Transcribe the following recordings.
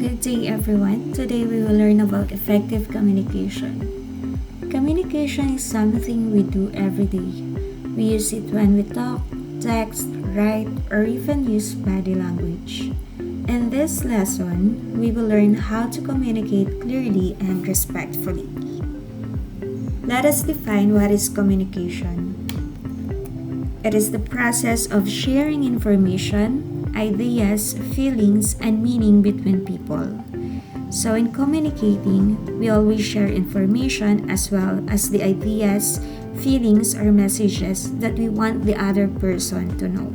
Good day, everyone. Today we will learn about effective communication. Communication is something we do every day. We use it when we talk, text, write, or even use body language. In this lesson, we will learn how to communicate clearly and respectfully. Let us define what is communication. It is the process of sharing information, ideas, feelings, and meaning between people. So in communicating, we always share information as well as the ideas, feelings, or messages that we want the other person to know.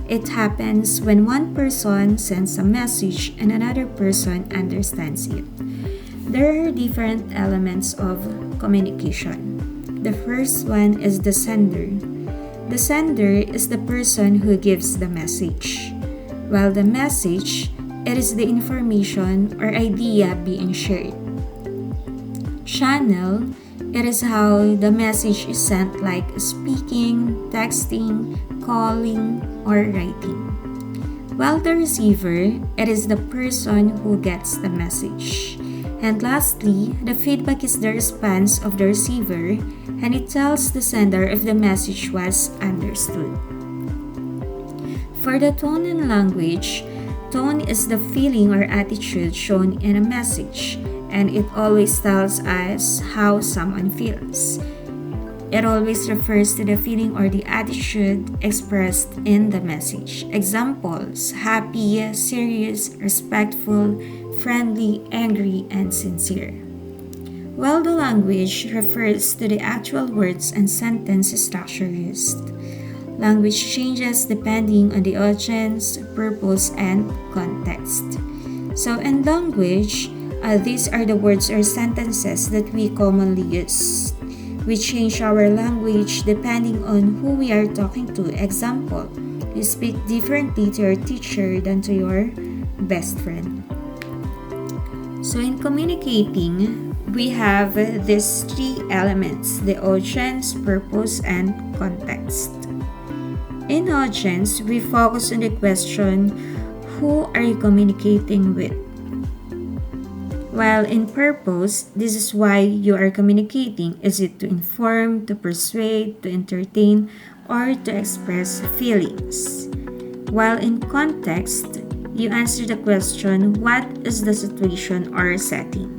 It happens when one person sends a message and another person understands it. There are different elements of communication. The first one is the sender. The sender is the person who gives the message, while the message, it is the information or idea being shared. Channel, it is how the message is sent, like speaking, texting, calling, or writing. While the receiver, it is the person who gets the message. And lastly, the feedback is the response of the receiver, and it tells the sender if the message was understood. For the tone and language, tone is the feeling or attitude shown in a message, and it always tells us how someone feels. It always refers to the feeling or the attitude expressed in the message. Examples: happy, serious, respectful, friendly, angry, and sincere. While the language refers to the actual words and sentence structure used. Language changes depending on the audience, purpose, and context. So in language, these are the words or sentences that we commonly use. We change our language depending on who we are talking to. Example, you speak differently to your teacher than to your best friend. So in communicating, we have these three elements: the audience, purpose, and context. In audience, we focus on the question, who are you communicating with? While in purpose, this is why you are communicating. Is it to inform, to persuade, to entertain, or to express feelings? While in context, you answer the question, what is the situation or setting?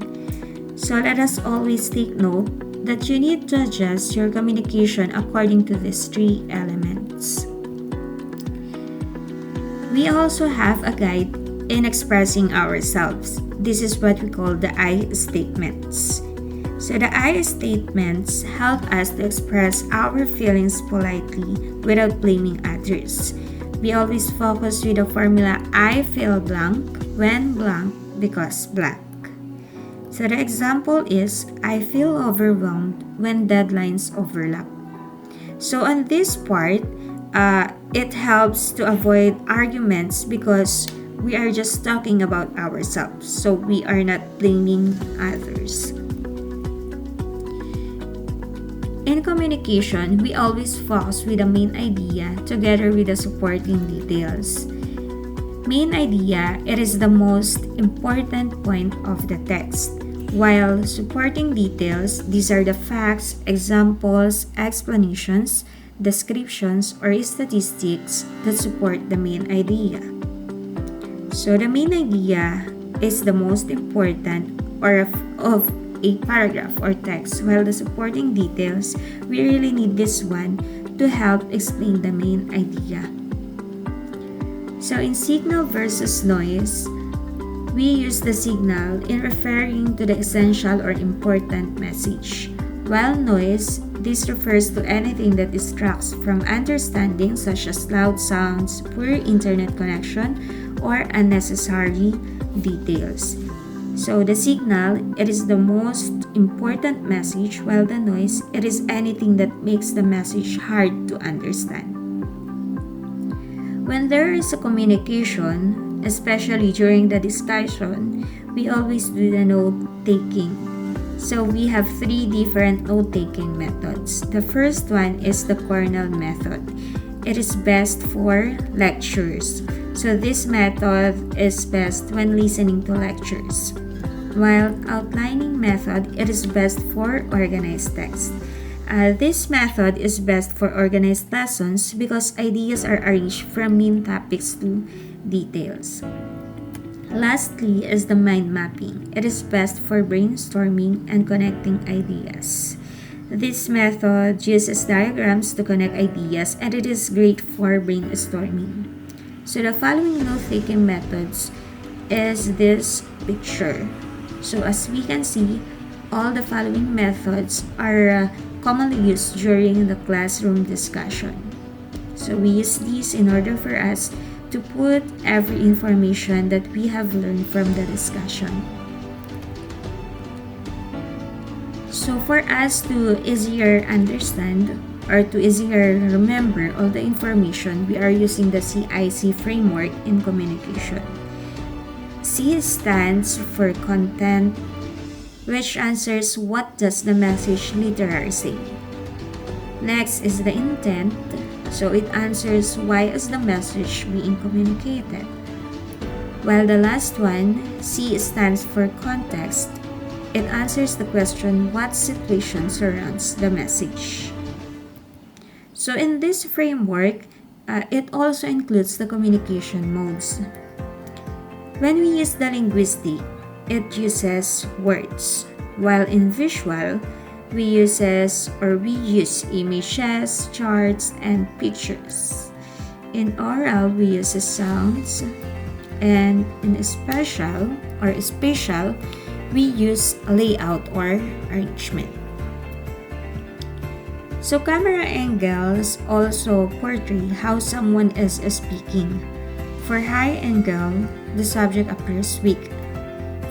So let us always take note that you need to adjust your communication according to these three elements. We also have a guide in expressing ourselves. This is what we call the I statements. So the I statements help us to express our feelings politely without blaming others. We always focus with the formula, I feel blank when blank because blank. So the example is, I feel overwhelmed when deadlines overlap. So on this part, it helps to avoid arguments because we are just talking about ourselves. So we are not blaming others. In communication, we always focus with the main idea together with the supporting details. Main idea, it is the most important point of the text. While supporting details, these are the facts, examples, explanations, descriptions, or statistics that support the main idea. So the main idea is the most important of a paragraph or text, while the supporting details, we really need this one to help explain the main idea. So in signal versus noise, we use the signal in referring to the essential or important message, while noise, this refers to anything that distracts from understanding, such as loud sounds, poor internet connection, or unnecessary details. So the signal, it is the most important message, while the noise, it is anything that makes the message hard to understand. When there is a communication, especially during the discussion, we always do the note-taking. So we have three different note-taking methods. The first one is the Cornell method. It is best for lectures. So this method is best when listening to lectures. While outlining method, it is best for organized text. This method is best for organized lessons because ideas are arranged from main topics to details. Lastly is the mind mapping. It is best for brainstorming and connecting ideas. This method uses diagrams to connect ideas and it is great for brainstorming. So the following note-taking methods is this picture. So as we can see, all the following methods are commonly used during the classroom discussion. So we use these in order for us to put every information that we have learned from the discussion. So for us to easier understand or to easier remember all the information, we are using the CIC framework in communication. C stands for content, which answers what does the message literally say. Next is the intent, so it answers why is the message being communicated. While the last one, C stands for context, it answers the question what situation surrounds the message. So in this framework, it also includes the communication modes. When we use the linguistic, it uses words, while in visual, we use images, charts, and pictures. In oral, we use sounds, and in spatial, we use layout or arrangement. So camera angles also portray how someone is speaking. For high angle, the subject appears weak.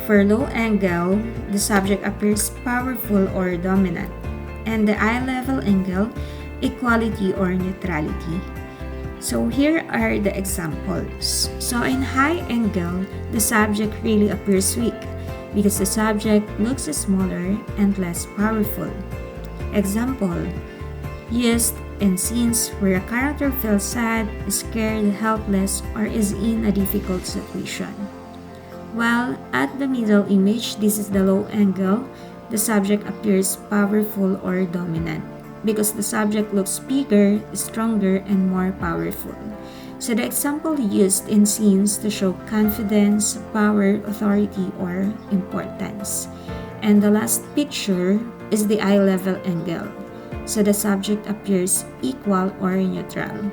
For low angle, the subject appears powerful or dominant. And the eye level angle, equality or neutrality. So here are the examples. So in high angle, the subject really appears weak because the subject looks smaller and less powerful. Example, used in scenes where a character feels sad, scared, helpless, or is in a difficult situation. While at the middle image, this is the low angle, the subject appears powerful or dominant because the subject looks bigger, stronger, and more powerful. So the example used in scenes to show confidence, power, authority, or importance. And the last picture is the eye level angle. So the subject appears equal or neutral.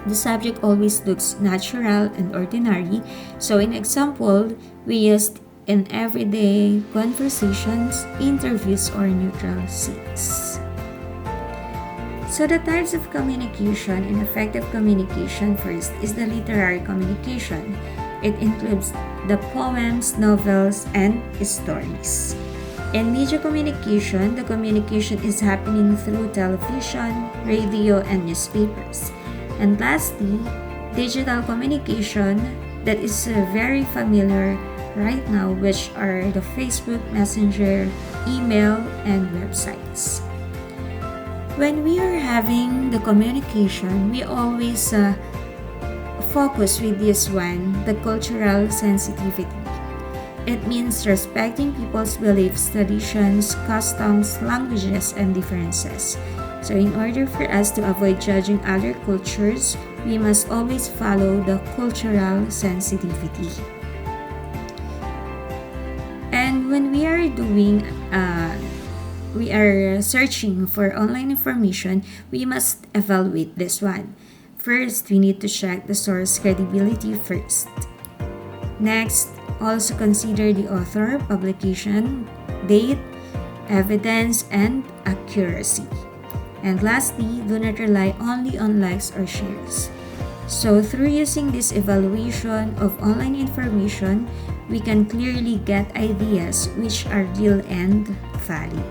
The subject always looks natural and ordinary. So in example, we used in everyday conversations, interviews, or neutral scenes. So the types of communication in effective communication first is the literary communication. It includes the poems, novels, and stories. In media communication, the communication is happening through television, radio, and newspapers. And lastly, digital communication that is very familiar right now, which are the Facebook, Messenger, email, and websites. When we are having the communication, we always focus with this one, the cultural sensitivity. It means respecting people's beliefs, traditions, customs, languages, and differences. So in order for us to avoid judging other cultures, we must always follow the cultural sensitivity. And when we are searching for online information, we must evaluate this one. First, we need to check the source credibility first. Next, also consider the author, publication, date, evidence, and accuracy. And lastly, do not rely only on likes or shares. So through using this evaluation of online information, we can clearly get ideas which are real and valid.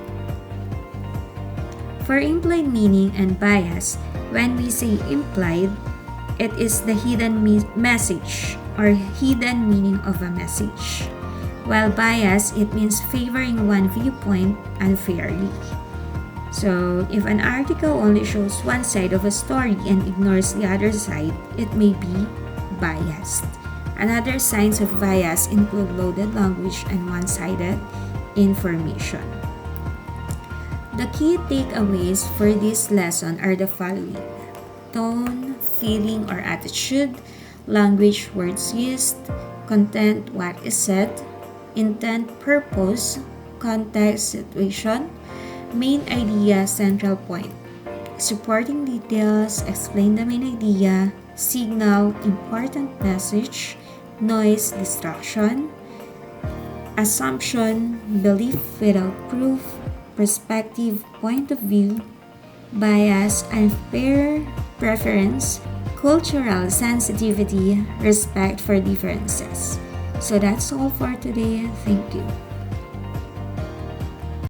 For implied meaning and bias, when we say implied, it is the hidden message or hidden meaning of a message. While bias, it means favoring one viewpoint unfairly. So, if an article only shows one side of a story and ignores the other side, it may be biased. Another signs of bias include loaded language and one-sided information. The key takeaways for this lesson are the following: tone, feeling or attitude, language, words used, content, what is said, intent, purpose, context, situation, main idea, central point. Supporting details, explain the main idea, signal, important message, noise, distraction, assumption, belief without proof, perspective, point of view, bias, unfair preference, cultural sensitivity, respect for differences. So that's all for today. Thank you.